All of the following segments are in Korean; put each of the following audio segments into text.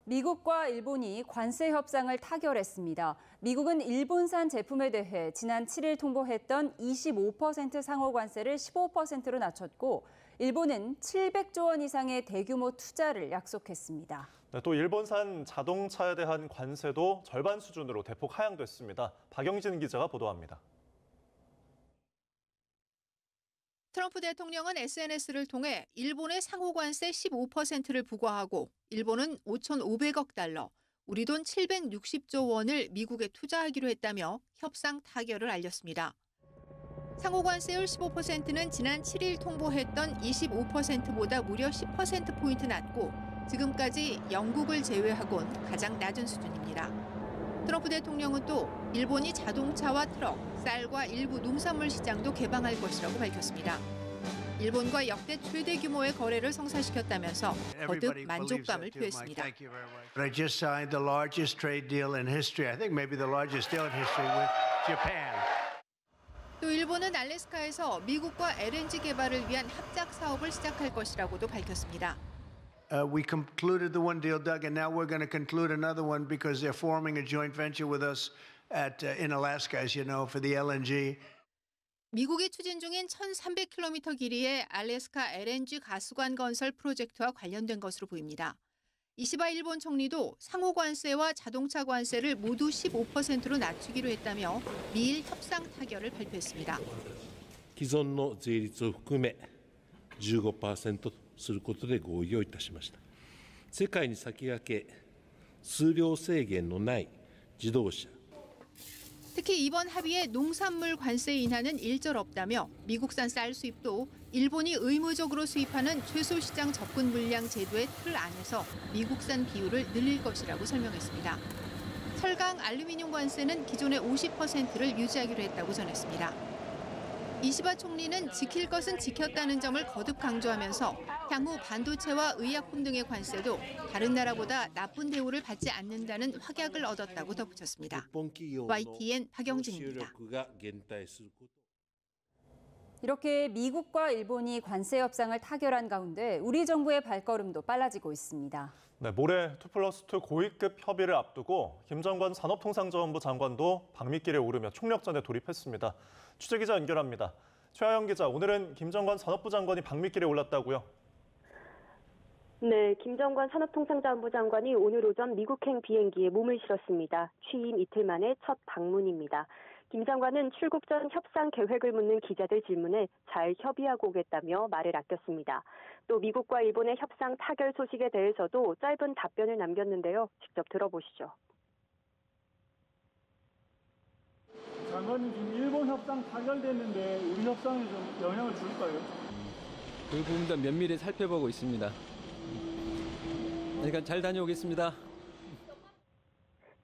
미국과 일본이 관세 협상을 타결했습니다. 미국은 일본산 제품에 대해 지난 7일 통보했던 25% 상호 관세를 15%로 낮췄고, 일본은 700조 원 이상의 대규모 투자를 약속했습니다. 네, 또 일본산 자동차에 대한 관세도 절반 수준으로 대폭 하향됐습니다. 박영진 기자가 보도합니다. 트럼프 대통령은 SNS를 통해 일본의 상호관세 15%를 부과하고 일본은 5,500억 달러, 우리 돈 760조 원을 미국에 투자하기로 했다며 협상 타결을 알렸습니다. 상호관세율 15%는 지난 7일 통보했던 25%보다 무려 10%포인트 낮고 지금까지 영국을 제외하곤 가장 낮은 수준입니다. 트럼프 대통령은 또 일본이 자동차와 트럭, 쌀과 일부 농산물 시장도 개방할 것이라고 밝혔습니다. 일본과 역대 최대 규모의 거래를 성사시켰다면서 거듭 만족감을 표했습니다. I just signed the largest trade deal in history. I think maybe the largest deal in history with Japan. 또 일본은 알래스카에서 미국과 LNG 개발을 위한 합작 사업을 시작할 것이라고도 밝혔습니다. We concluded the one deal, Doug, and now we're going to conclude another one because they're forming a joint venture with us in Alaska, as you know, for the LNG. 미국이 추진 중인 1,300km 길이의 알래스카 LNG 가스관 건설 프로젝트와 관련된 것으로 보입니다. 이시바 일본 총리도 상호 관세와 자동차 관세를 모두 15%로 낮추기로 했다며 미일 협상 타결을 발표했습니다. 既存の税率を含め 15% とすることで合意をいたしました。世界に先駆け、数量制限のない自動車 특히 이번 합의에 농산물 관세 인하는 일절 없다며 미국산 쌀 수입도 일본이 의무적으로 수입하는 최소 시장 접근 물량 제도의 틀 안에서 미국산 비율을 늘릴 것이라고 설명했습니다. 철강 알루미늄 관세는 기존의 50%를 유지하기로 했다고 전했습니다. 이시바 총리는 지킬 것은 지켰다는 점을 거듭 강조하면서 향후 반도체와 의약품 등의 관세도 다른 나라보다 나쁜 대우를 받지 않는다는 확약을 얻었다고 덧붙였습니다. YTN 박영진입니다. 이렇게 미국과 일본이 관세 협상을 타결한 가운데 우리 정부의 발걸음도 빨라지고 있습니다. 네, 모레 2+2 고위급 협의를 앞두고 김정관 산업통상자원부 장관도 방미길에 오르며 총력전에 돌입했습니다. 취재기자 연결합니다. 최하영 기자, 오늘은 김정관 산업부 장관이 방미길에 올랐다고요? 네, 김정관 산업통상자원부 장관이 오늘 오전 미국행 비행기에 몸을 실었습니다. 취임 이틀 만에 첫 방문입니다. 김 장관은 출국 전 협상 계획을 묻는 기자들 질문에 잘 협의하고 오겠다며 말을 아꼈습니다. 또 미국과 일본의 협상 타결 소식에 대해서도 짧은 답변을 남겼는데요. 직접 들어보시죠. 장관님, 지금 일본 협상 타결됐는데 우리 협상에 좀 영향을 줄까요? 그 부분도 면밀히 살펴보고 있습니다. 그러니까 잘 다녀오겠습니다.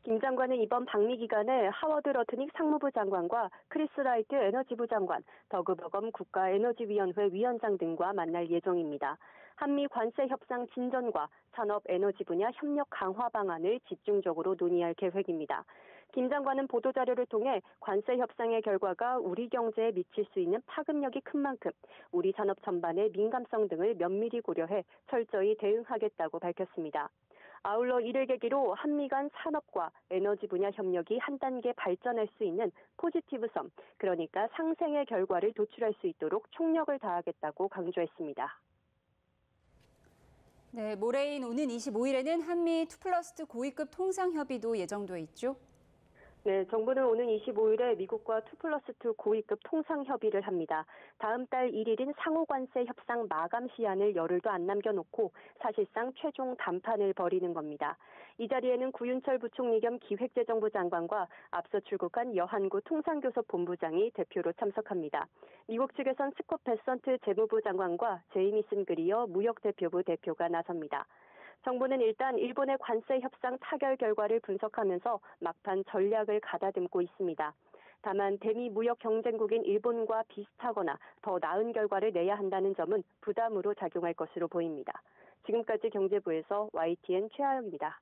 김 장관은 이번 방미 기간에 하워드 러트닉 상무부 장관과 크리스 라이트 에너지부 장관, 더그버검 국가에너지위원회 위원장 등과 만날 예정입니다. 한미 관세 협상 진전과 산업 에너지 분야 협력 강화 방안을 집중적으로 논의할 계획입니다. 김 장관은 보도자료를 통해 관세 협상의 결과가 우리 경제에 미칠 수 있는 파급력이 큰 만큼 우리 산업 전반의 민감성 등을 면밀히 고려해 철저히 대응하겠다고 밝혔습니다. 아울러 이를 계기로 한미 간 산업과 에너지 분야 협력이 한 단계 발전할 수 있는 포지티브 섬, 그러니까 상생의 결과를 도출할 수 있도록 총력을 다하겠다고 강조했습니다. 네, 모레인 오는 25일에는 한미 2+2 고위급 통상협의도 예정돼 있죠? 네, 정부는 오는 25일에 미국과 2+2 고위급 통상협의를 합니다. 다음 달 1일인 상호관세 협상 마감 시한을 열흘도 안 남겨놓고 사실상 최종談判을 벌이는 겁니다. 이 자리에는 구윤철 부총리 겸 기획재정부 장관과 앞서 출국한 여한구 통상교섭본부장이 대표로 참석합니다. 미국 측에선 스콧 베선트 재무부 장관과 제이미슨 그리어 무역대표부 대표가 나섭니다. 정부는 일단 일본의 관세 협상 타결 결과를 분석하면서 막판 전략을 가다듬고 있습니다. 다만 대미 무역 경쟁국인 일본과 비슷하거나 더 나은 결과를 내야 한다는 점은 부담으로 작용할 것으로 보입니다. 지금까지 경제부에서 YTN 최하영입니다.